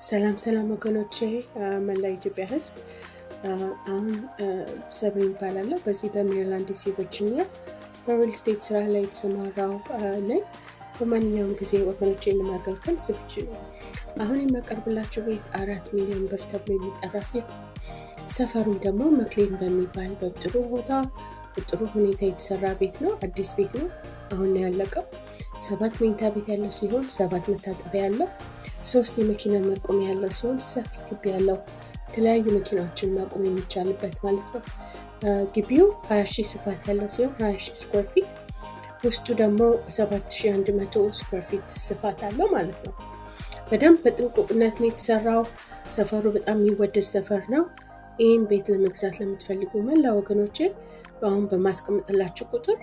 ሰላም ሰላም ወገኖቼ መላ ኢትዮጵያ ህዝብ አሁን ሰብሪን ይባላለሁ። በዚህ በሜሪላንድ ዲሲ ቨርጂኒያ በሪል ስቴት ስራ ላይ የተሰማራው ነኝ። በማንኛውም ጊዜ ወገኖቼን ለማገልገል ዝግጁ ነኝ። አሁን የማቀርብላችሁ ቤት 4 ሚሊዮን ብር ተብሎ የሚጠራ ሲሆን ሰፈሩም ደግሞ መክሌን በሚባል በጥሩ ቦታ በጥሩ ሁኔታ የተሰራ ቤት ነው። አዲስ ቤት ነው። አሁን ነው ያለቀው። 7 መኝታ ቤት ያለው ሲሆን 7 መታጠቢያ ያለው 3 የመኪና ማቆሚያ ያለው ሲሆን ሰፊ ግቢ ያለው የተለያዩ መኪናዎችን ማቆም የሚቻልበት ማለት ነው። ግቢው 20,000 ስፋት ያለው ሲሆን 20,000 ስኩዌር ፊት፣ ውስጡ ደግሞ 7,100 ስኩዌር ፊት ስፋት አለው ማለት ነው። በደንብ በጥንቁቅነት ነው የተሰራው። ሰፈሩ በጣም የሚወደድ ሰፈር ነው። ይህን ቤት ለመግዛት ለምትፈልጉ መላ ወገኖቼ አሁን በማስቀምጥላችሁ ቁጥር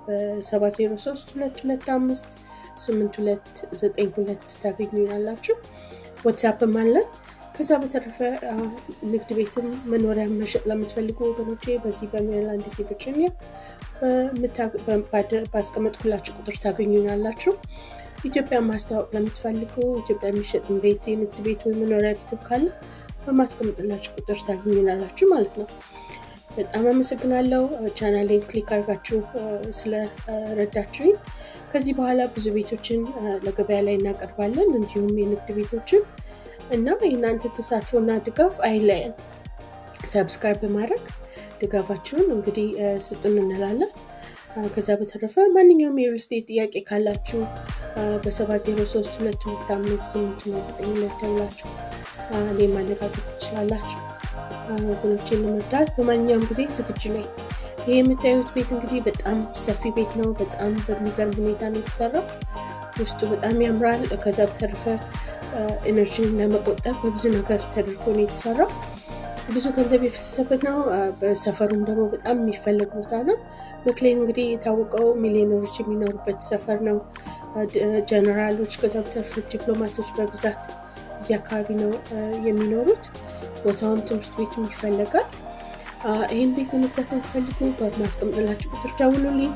በ703-225-8292 ታገኙናላችሁ። ዋትስአፕም አለን። ከዛ በተረፈ ንግድ ቤትም መኖሪያ መሸጥ ለምትፈልጉ ወገኖቼ በዚህ በሜሪላንድ ዲሲ ቨርጂኒያ ባስቀመጥኩላችሁ ቁጥር ታገኙናላችሁ። ኢትዮጵያ ማስተዋወቅ ለምትፈልጉ ኢትዮጵያ የሚሸጥ ቤት ንግድ ቤት ወይ መኖሪያ ቤትም ካለ በማስቀመጥላችሁ ቁጥር ታገኙናላችሁ ማለት ነው። በጣም አመሰግናለሁ። ቻናሌን ክሊክ አድርጋችሁ ስለረዳችሁኝ። ከዚህ በኋላ ብዙ ቤቶችን ለገበያ ላይ እናቀርባለን፣ እንዲሁም የንግድ ቤቶችን እና የእናንተ ተሳትፎና ድጋፍ አይለየን። ሰብስክራይብ በማድረግ ድጋፋችሁን እንግዲህ ስጡን እንላለን። ከዛ በተረፈ ማንኛውም የሪል ስቴት ጥያቄ ካላችሁ በ703-225-8292 ደውላችሁ እኔን ማነጋገር ትችላላችሁ። ወገኖቼን ለመርዳት በማንኛውም ጊዜ ዝግጁ ነኝ። ይህ የምታዩት ቤት እንግዲህ በጣም ሰፊ ቤት ነው። በጣም በሚገርም ሁኔታ ነው የተሰራው። ውስጡ በጣም ያምራል። ከዛ በተረፈ ኤነርጂን ለመቆጠብ በብዙ ነገር ተደርጎ ነው የተሰራው። ብዙ ገንዘብ የፈሰሰበት ነው። በሰፈሩም ደግሞ በጣም የሚፈለግ ቦታ ነው። መክሌን እንግዲህ የታወቀው ሚሊዮነሮች የሚኖሩበት ሰፈር ነው። ጀነራሎች፣ ከዛ በተረፈ ዲፕሎማቶች በብዛት እዚህ አካባቢ ነው የሚኖሩት። ቦታውም ትምህርት ቤቱም ይፈለጋል። ይህን ቤት ለመግዛት የምትፈልጉ በማስቀምጥላችሁ ቁጥር ደውሉልኝ።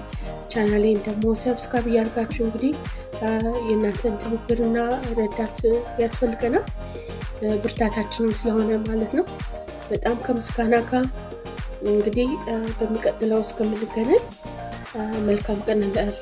ቻናሌን ደግሞ ሰብስክራይብ እያደርጋችሁ እንግዲህ የእናንተን ትብብርና ረዳት ያስፈልገናል፣ ብርታታችንም ስለሆነ ማለት ነው። በጣም ከምስጋና ጋር እንግዲህ በሚቀጥለው እስከምንገናኝ መልካም ቀን እንላለን።